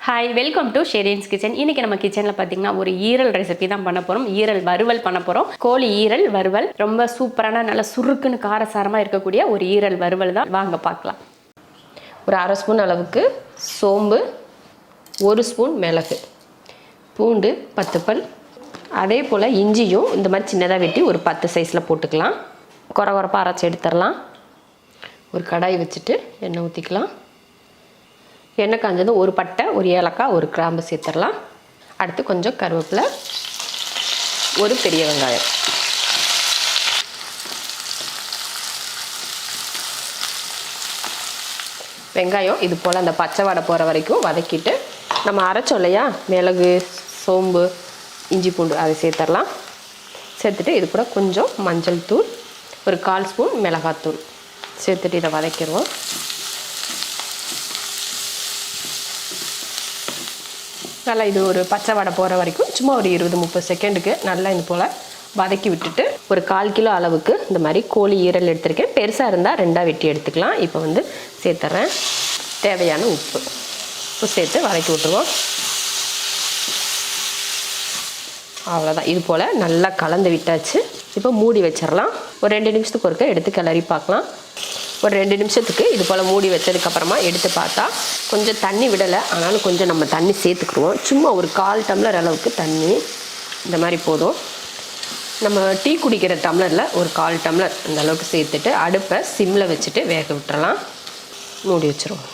Hi, welcome to Shereen's kitchen. இன்றைக்கி நம்ம கிச்சனில் பார்த்தீங்கன்னா ஒரு ஈரல் ரெசிபி தான் பண்ண போகிறோம். ஈரல் வறுவல் பண்ண போகிறோம். கோழி ஈரல் வறுவல், ரொம்ப சூப்பரான நல்ல சுருக்குன்னு காரசாரமாக இருக்கக்கூடிய ஒரு ஈரல் வறுவல் தான். வாங்க பார்க்கலாம். ஒரு அரை ஸ்பூன் அளவுக்கு சோம்பு, 1 ஸ்பூன் மிளகு, பூண்டு 10 பல், அதே போல் இஞ்சியும் இந்த மாதிரி சின்னதாக வெட்டி ஒரு 10 சைஸில் போட்டுக்கலாம். குறப்பாக அரைச்சி எடுத்துடலாம். ஒரு கடாய் வச்சுட்டு எண்ணெய் ஊற்றிக்கலாம். எண்ணெய் காஞ்சதும் ஒரு பட்டை, ஒரு ஏலக்காய், ஒரு கிராம்பு சேர்த்துடலாம். அடுத்து கொஞ்சம் கருவேப்பிலை, ஒரு பெரிய வெங்காயம். வெங்காயம் இது போல் அந்த பச்சை வாடை போகிற வரைக்கும் வதக்கிட்டு நம்ம அரைச்சோம் இல்லையா மிளகு, சோம்பு, இஞ்சி, பூண்டு அதை சேர்த்துடலாம். சேர்த்துட்டு இது கூட கொஞ்சம் மஞ்சள் தூள், ஒரு 1/4 ஸ்பூன் மிளகாத்தூள் சேர்த்துட்டு இதை வதக்கிடுவோம். நல்லா இது ஒரு பச்சை வடை போகிற வரைக்கும் சும்மா ஒரு 20-30 செகண்டுக்கு நல்லா இது போல் வதக்கி விட்டுட்டு ஒரு 1/4 கிலோ அளவுக்கு இந்த மாதிரி கோழி ஈரல் எடுத்திருக்கேன். பெருசாக இருந்தால் 2ஆக வெட்டி எடுத்துக்கலாம். இப்போ வந்து சேர்த்துறேன். தேவையான உப்பு சேர்த்து வதக்கி விட்டுருவோம். அவ்வளோதான். இது போல் நல்லா கலந்து விட்டாச்சு. இப்போ மூடி வச்சிடலாம். ஒரு 2 நிமிஷத்துக்கு ஒருக்க எடுத்து கிளறி பார்க்கலாம். ஒரு 2 நிமிஷத்துக்கு இது போல் மூடி வச்சதுக்கப்புறமா எடுத்து பார்த்தா கொஞ்சம் தண்ணி விடலை, ஆனாலும் கொஞ்சம் நம்ம தண்ணி சேர்த்துக்குருவோம். சும்மா ஒரு 1/4 டம்ளர் அளவுக்கு தண்ணி இந்த மாதிரி போதும். நம்ம டீ குடிக்கிற டம்ளரில் ஒரு 1/4 டம்ளர் இந்த அளவுக்கு சேர்த்துட்டு அடுப்பை சிம்மில் வச்சுட்டு வேக விட்டுறலாம். மூடி வச்சுருவோம்.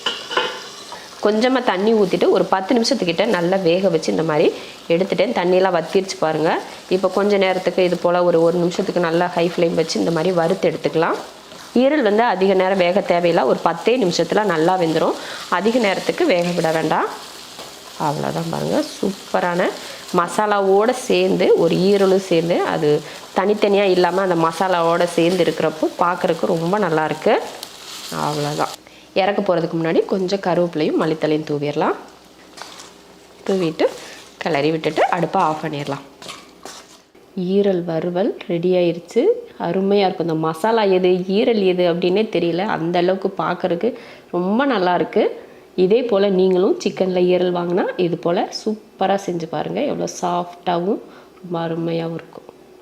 கொஞ்சமாக தண்ணி ஊற்றிட்டு ஒரு 10 நிமிஷத்துக்கிட்ட நல்லா வேக வச்சு இந்த மாதிரி எடுத்துட்டேன். தண்ணியெலாம் வத்திருச்சு பாருங்கள். இப்போ கொஞ்சம் நேரத்துக்கு இது போல் ஒரு 1 நிமிஷத்துக்கு நல்லா ஹை ஃப்ளேம் வச்சு இந்த மாதிரி வறுத்து எடுத்துக்கலாம். ஈரல் வந்து அதிக நேரம் வேக தேவையில்லை. ஒரு 10 நிமிஷத்தில் நல்லா வெந்துடும். அதிக நேரத்துக்கு வேக விட வேண்டாம். அவ்வளோதான் பாருங்கள். சூப்பரான மசாலாவோடு சேர்ந்து ஒரு ஈரலும் சேர்ந்து அது தனித்தனியாக இல்லாமல் அந்த மசாலாவோடு சேர்ந்து இருக்கிறப்போ பார்க்குறதுக்கு ரொம்ப நல்லாயிருக்கு. அவ்வளோதான். இறக்க போகிறதுக்கு முன்னாடி கொஞ்சம் கருவேப்பிலையும் மல்லித்தலையும் தூவிடலாம். தூவிட்டு கிளறி விட்டுட்டு அடுப்பை ஆஃப் பண்ணிடலாம். ஈரல் வறுவல் ரெடி ஆயிடுச்சு. அருமையாக இருக்கும். இந்த மசாலா எது ஈரல் எது அப்படின்னே தெரியல. அந்த அளவுக்கு பார்க்குறதுக்கு ரொம்ப நல்லாயிருக்கு. இதே போல் நீங்களும் சிக்கனில் ஈரல் வாங்கினா இது போல் சூப்பராக செஞ்சு பாருங்கள். எவ்வளோ சாஃப்டாகவும் ரொம்ப அருமையாகவும் இருக்கும்.